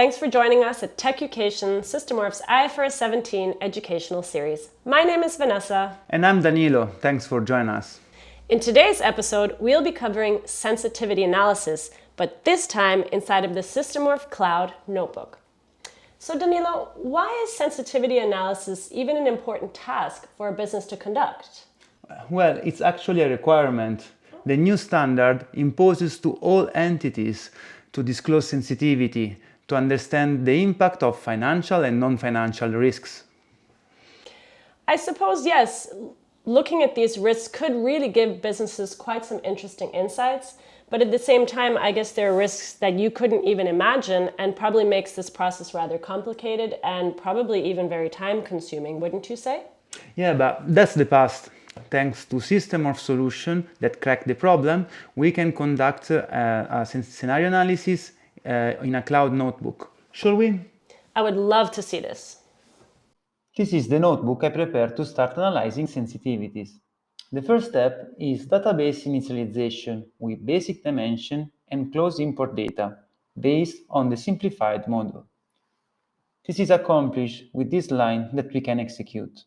thanks for joining us at Tech Education, Systemorph's IFRS17 educational series. My name is Vanessa. And I'm Danilo. Thanks for joining us. In today's episode, we'll be covering sensitivity analysis, but this time inside of the Systemorph Cloud notebook. So Danilo, why is sensitivity analysis even an important task for a business to conduct? Well, it's actually a requirement. The new standard imposes to all entities to disclose sensitivity to understand the impact of financial and non-financial risks. I suppose, yes, looking at these risks could really give businesses quite some interesting insights, but at the same time, I guess there are risks that you couldn't even imagine and probably makes this process rather complicated and probably even very time-consuming, wouldn't you say? Yeah, but that's the past. Thanks to Systemorph solution that crack the problem, we can conduct a scenario analysis in a cloud notebook. Shall we? I would love to see this. This is the notebook I prepared to start analyzing sensitivities. The first step is database initialization with basic dimension and close import data based on the simplified model. This is accomplished with this line that we can execute.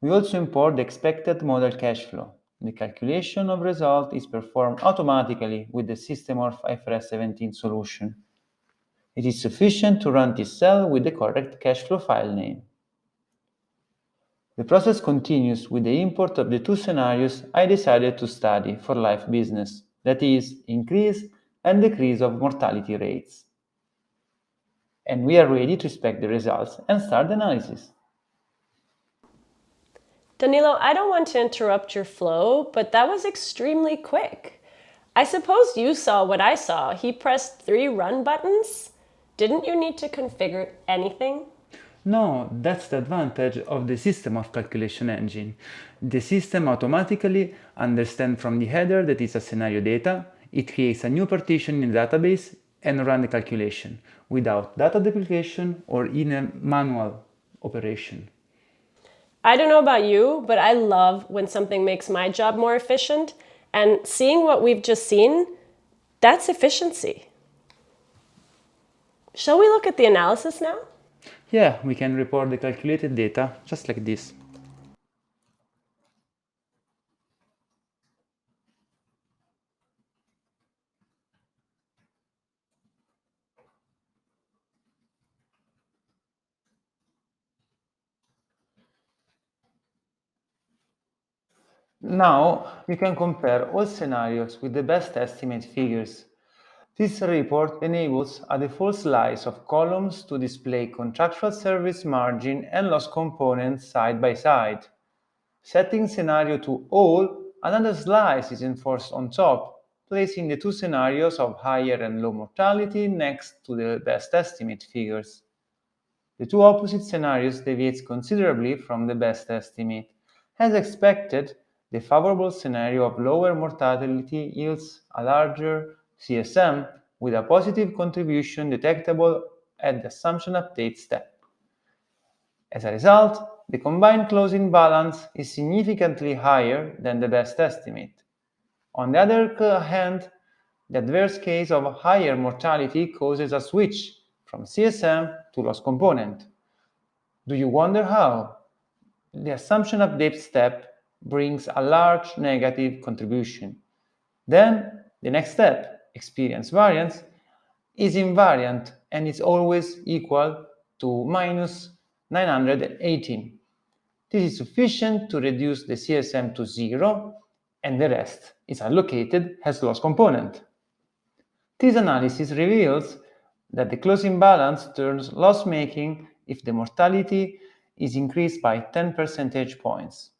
We also import the expected model cash flow. The calculation of result is performed automatically with the Systemorph IFRS17 solution. It is sufficient to run this cell with the correct cash flow file name. The process continues with the import of the two scenarios I decided to study for life business, that is, increase and decrease of mortality rates. And we are ready to inspect the results and start the analysis. Danilo, I don't want to interrupt your flow, but that was extremely quick. I suppose you saw what I saw. He pressed 3 run buttons. Didn't you need to configure anything? No, that's the advantage of the Systemorph calculation engine. The system automatically understands from the header that is a scenario data, it creates a new partition in the database and runs the calculation without data duplication or in a manual operation. I don't know about you, but I love when something makes my job more efficient, and seeing what we've just seen, that's efficiency. Shall we look at the analysis now? Yeah, we can report the calculated data just like this. Now, you can compare all scenarios with the best estimate figures. This report enables a default slice of columns to display contractual service margin and loss components side by side. Setting scenario to all, another slice is enforced on top, placing the two scenarios of higher and low mortality next to the best estimate figures. The two opposite scenarios deviate considerably from the best estimate. As expected, the favorable scenario of lower mortality yields a larger CSM with a positive contribution detectable at the assumption update step. As a result, the combined closing balance is significantly higher than the best estimate. On the other hand, the adverse case of higher mortality causes a switch from CSM to loss component. Do you wonder how? The assumption update step brings a large negative contribution. Then, the next step, experience variance, is invariant and is always equal to minus 918. This is sufficient to reduce the CSM to 0, and the rest is allocated as loss component. This analysis reveals that the closing balance turns loss-making if the mortality is increased by 10 percentage points.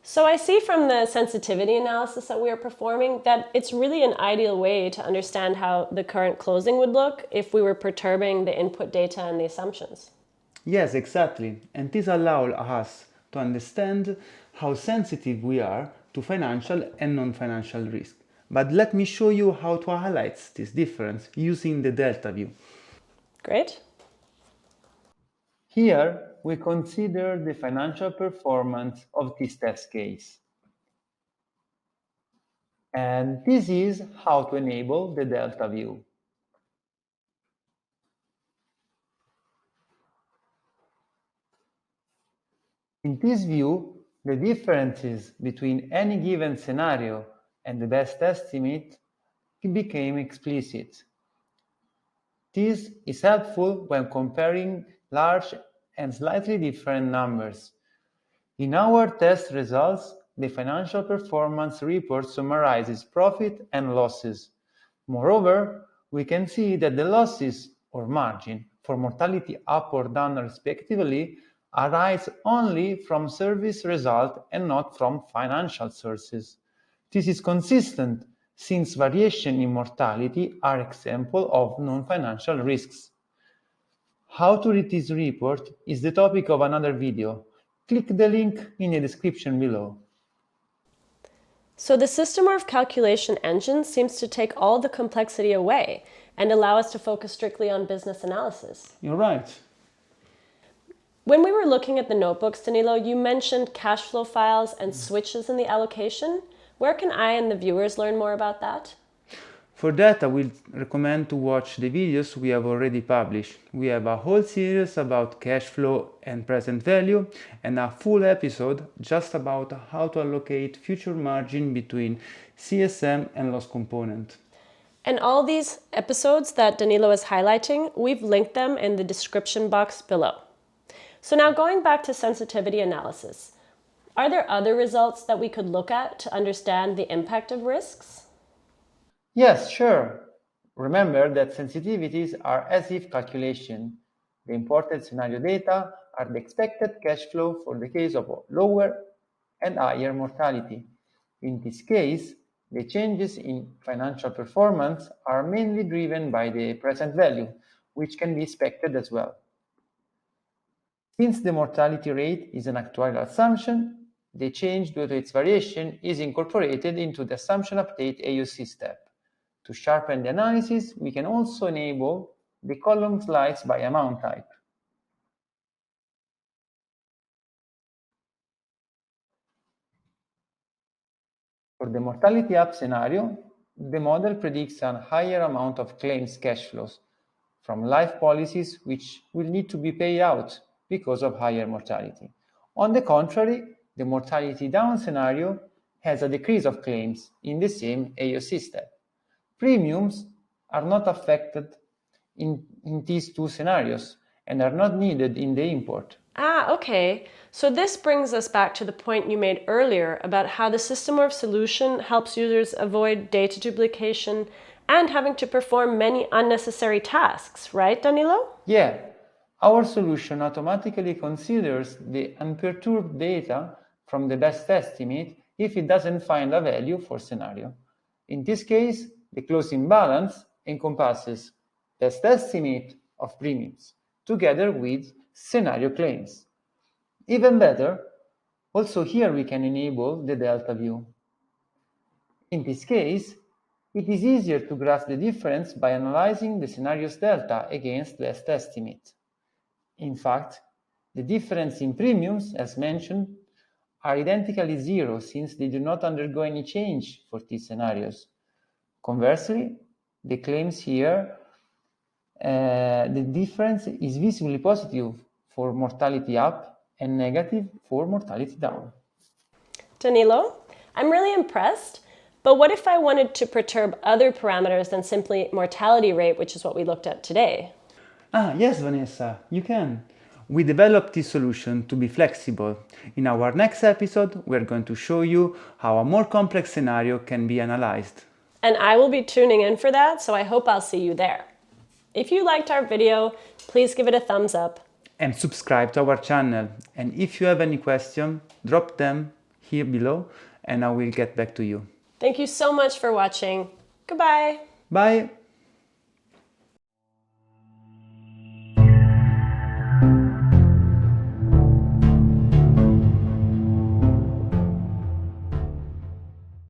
So I see from the sensitivity analysis that we are performing that it's really an ideal way to understand how the current closing would look if we were perturbing the input data and the assumptions. Yes, exactly. And this allows us to understand how sensitive we are to financial and non-financial risk. But let me show you how to highlight this difference using the delta view. Great. Here, we consider the financial performance of this test case. And this is how to enable the delta view. In this view, the differences between any given scenario and the best estimate became explicit. This is helpful when comparing large and slightly different numbers. In our test results, the financial performance report summarizes profit and losses. Moreover, we can see that the losses or margin for mortality up or down respectively arise only from service result and not from financial sources. This is consistent since variation in mortality are example of non-financial risks. How to read this report is the topic of another video. Click the link in the description below. So the Systemorph calculation engine seems to take all the complexity away and allow us to focus strictly on business analysis. You're right. When we were looking at the notebooks, Danilo, you mentioned cash flow files and switches in the allocation. Where can I and the viewers learn more about that? For that, I will recommend to watch the videos we have already published. We have a whole series about cash flow and present value, and a full episode just about how to allocate future margin between CSM and loss component. And all these episodes that Danilo is highlighting, we've linked them in the description box below. So now going back to sensitivity analysis, are there other results that we could look at to understand the impact of risks? Yes, sure. Remember that sensitivities are as-if calculation. The imported scenario data are the expected cash flow for the case of lower and higher mortality. In this case, the changes in financial performance are mainly driven by the present value, which can be expected as well. Since the mortality rate is an actuarial assumption, the change due to its variation is incorporated into the assumption update AUC step. To sharpen the analysis, we can also enable the column slice by amount type. For the mortality up scenario, the model predicts a higher amount of claims cash flows from life policies which will need to be paid out because of higher mortality. On the contrary, the mortality down scenario has a decrease of claims in the same AUC step. Premiums are not affected in these two scenarios and are not needed in the import. Okay. So this brings us back to the point you made earlier about how the Systemorph solution helps users avoid data duplication and having to perform many unnecessary tasks, right, Danilo? Yeah, our solution automatically considers the unperturbed data from the best estimate if it doesn't find a value for scenario. In this case, the closing balance encompasses best estimate of premiums together with scenario claims. Even better, also here we can enable the delta view. In this case, it is easier to grasp the difference by analyzing the scenario's delta against best estimate. In fact, the difference in premiums, as mentioned, are identically zero since they do not undergo any change for these scenarios. Conversely, the claims here, the difference is visibly positive for mortality up and negative for mortality down. Danilo, I'm really impressed, but what if I wanted to perturb other parameters than simply mortality rate, which is what we looked at today? Yes, Vanessa, you can. We developed this solution to be flexible. In our next episode, we're going to show you how a more complex scenario can be analyzed. And I will be tuning in for that, so I hope I'll see you there. If you liked our video, please give it a thumbs up. And subscribe to our channel. And if you have any questions, drop them here below and I will get back to you. Thank you so much for watching. Goodbye. Bye!